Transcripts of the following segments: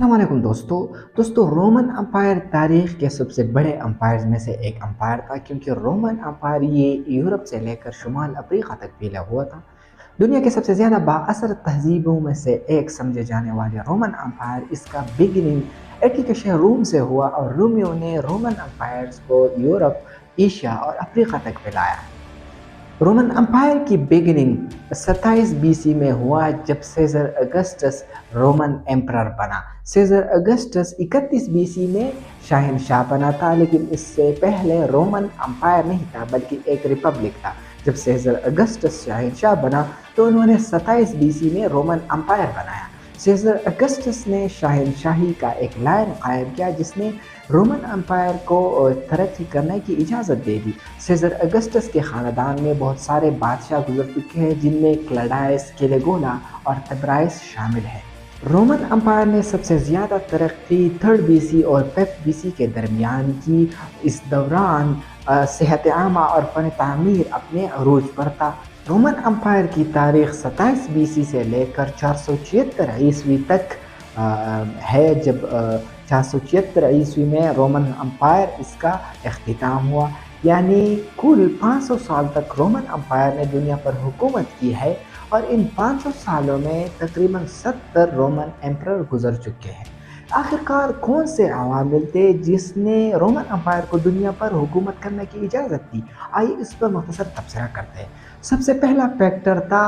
السلام علیکم دوستو رومن امپائر تاریخ کے سب سے بڑے امپائرز میں سے ایک امپائر تھا، کیونکہ رومن امپائر یہ یورپ سے لے کر شمال افریقہ تک پھیلا ہوا تھا۔ دنیا کے سب سے زیادہ بااثر تہذیبوں میں سے ایک سمجھے جانے والے رومن امپائر، اس کا بگننگ اٹلی کے شہر روم سے ہوا، اور رومیوں نے رومن امپائرز کو یورپ، ایشیا اور افریقہ تک پھیلایا۔ رومن امپائر کی بگننگ 27 BC میں ہوا، جب سیزر اگسٹس رومن ایمپرر بنا۔ سیزر اگسٹس 31 BC میں شہنشاہ بنا تھا، لیکن اس سے پہلے رومن امپائر نہیں تھا بلکہ ایک ریپبلک تھا۔ جب سیزر اگسٹس شہنشاہ بنا تو انہوں نے 27 BC میں رومن امپائر بنایا۔ سیزر اگسٹس نے شہنشاہی کا ایک لائن قائم کیا جس نے رومن امپائر کو ترقی کرنے کی اجازت دے دی۔ سیزر اگسٹس کے خاندان میں بہت سارے بادشاہ گزر چکے ہیں، جن میں کلیڈائس، کیلیگولا اور تبرائس شامل ہیں۔ رومن امپائر نے سب سے زیادہ ترقی 3rd BC اور 5th BC کے درمیان کی۔ اس دوران صحت عامہ اور فن تعمیر اپنے عروج پر تھا۔ رومن امپائر کی تاریخ 27 BC سے لے کر 476 تک ہے، جب 476 میں رومن امپائر اس کا اختتام ہوا، یعنی کل 500 سال تک رومن امپائر نے دنیا پر حکومت کی ہے، اور ان 500 سالوں میں تقریباً 70 رومن ایمپرر گزر چکے ہیں۔ آخرکار کون سے عوامل تھے جس نے رومن امپائر کو دنیا پر حکومت کرنے کی اجازت دی؟ آئیے اس پر مختصر تبصرہ کرتے ہیں۔ سب سے پہلا فیکٹر تھا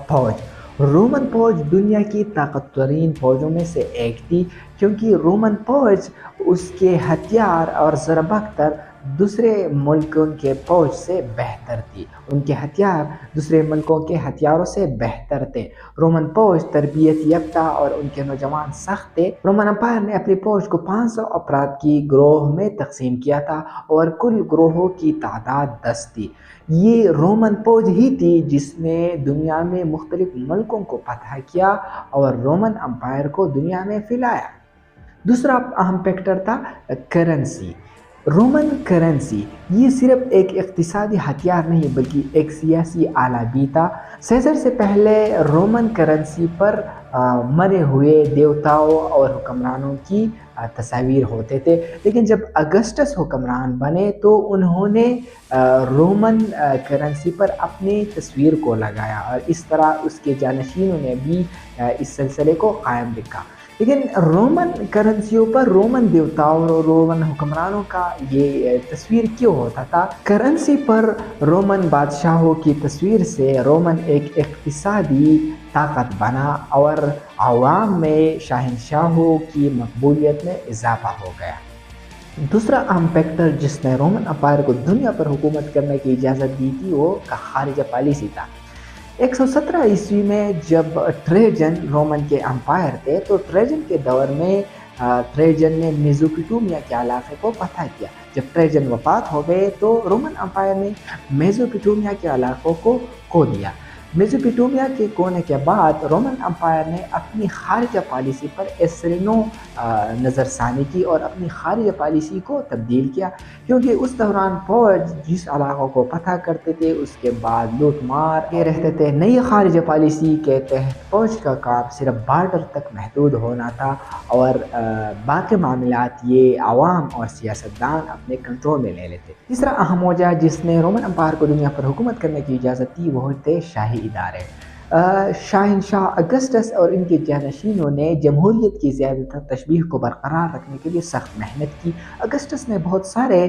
فوج۔ رومن فوج دنیا کی طاقتور ترین فوجوں میں سے ایک تھی، کیونکہ رومن فوج اس کے ہتھیار اور ضربختر دوسرے ملکوں کے فوج سے بہتر تھی۔ ان کے ہتھیار دوسرے ملکوں کے ہتھیاروں سے بہتر تھے۔ رومن فوج تربیت یافتہ اور ان کے نوجوان سخت تھے۔ رومن امپائر نے اپنی فوج کو 500 افراد کی گروہ میں تقسیم کیا تھا، اور کل گروہوں کی تعداد 10 تھی۔ یہ رومن فوج ہی تھی جس نے دنیا میں مختلف ملکوں کو فتح کیا اور رومن امپائر کو دنیا میں پھیلایا۔ دوسرا اہم فیکٹر تھا کرنسی۔ رومن کرنسی یہ صرف ایک اقتصادی ہتھیار نہیں بلکہ ایک سیاسی آلہ بھی تھا۔ سیزر سے پہلے رومن کرنسی پر مرے ہوئے دیوتاؤں اور حکمرانوں کی تصاویر ہوتے تھے، لیکن جب اگسٹس حکمران بنے تو انہوں نے رومن کرنسی پر اپنی تصویر کو لگایا، اور اس طرح اس کے جانشینوں نے بھی اس سلسلے کو قائم رکھا۔ لیکن رومن کرنسیوں پر رومن دیوتاؤں اور رومن حکمرانوں کا یہ تصویر کیوں ہوتا تھا؟ کرنسی پر رومن بادشاہوں کی تصویر سے رومن ایک اقتصادی طاقت بنا، اور عوام میں شہنشاہوں کی مقبولیت میں اضافہ ہو گیا۔ دوسرا اہم فیکٹر جس نے رومن امپائر کو دنیا پر حکومت کرنے کی اجازت دی تھی وہ خارجہ پالیسی تھا۔ 117 میں جب ٹریجن رومن کے امپائر تھے تو ٹریجن کے دور میں ٹریجن نے میزوپوٹیمیا کے علاقے کو فتح کیا۔ جب ٹریجن وفات ہو گئے تو رومن امپائر نے میزوپوٹیمیا کے علاقوں کو کھو دیا۔ میزوپوٹیمیا کے کھونے کے بعد رومن امپائر نے اپنی خارجہ پالیسی پر اثرینو نظر ثانی کی اور اپنی خارجہ پالیسی کو تبدیل کیا، کیونکہ اس دوران فوج جس علاقوں کو فتح کرتے تھے اس کے بعد لوٹ مار کے رہتے تھے۔ نئی خارجہ پالیسی کے تحت فوج کا کام صرف بارڈر تک محدود ہونا تھا، اور باقی معاملات یہ عوام اور سیاستدان اپنے کنٹرول میں لے لیتے۔ تیسرا اہم وجہ جس نے رومن امپائر کو دنیا پر حکومت کرنے کی اجازت دی وہ تھے شاہی ادارے۔ شہنشاہ اگسٹس اور ان کے جانشینوں نے جمہوریت کی زیادہ تر تشبیہ کو برقرار رکھنے کے لیے سخت محنت کی۔ اگسٹس نے بہت سارے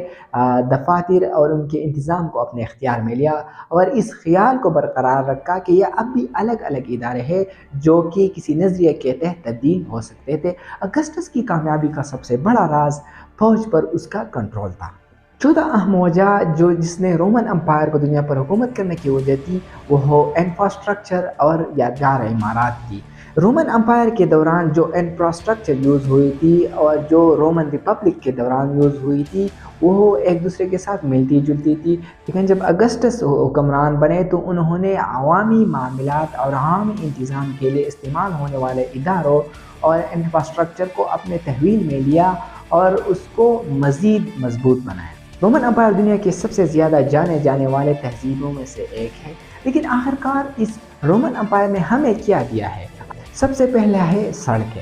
دفاتر اور ان کے انتظام کو اپنے اختیار میں لیا، اور اس خیال کو برقرار رکھا کہ یہ اب بھی الگ الگ ادارے ہیں جو کہ کسی نظریے کے تحت تبدیل ہو سکتے تھے۔ اگسٹس کی کامیابی کا سب سے بڑا راز فوج پر اس کا کنٹرول تھا۔ چوتھا اہم وجہ جس نے رومن امپائر کو دنیا پر حکومت کرنے کی وجہ تھی وہ انفراسٹرکچر اور یادگار عمارات تھی۔ رومن امپائر کے دوران جو انفراسٹرکچر یوز ہوئی تھی اور جو رومن ریپبلک کے دوران یوز ہوئی تھی وہ ایک دوسرے کے ساتھ ملتی جلتی تھی، لیکن جب اگسٹس حکمران بنے تو انہوں نے عوامی معاملات اور عام انتظام کے لیے استعمال ہونے والے اداروں اور انفراسٹرکچر کو اپنے تحویل میں لیا اور اس کو مزید مضبوط بنایا۔ رومن امپائر دنیا کے سب سے زیادہ جانے جانے والے تہذیبوں میں سے ایک ہے، لیکن آخرکار اس رومن امپائر نے ہمیں کیا دیا ہے؟ سب سے پہلا ہے سڑکیں۔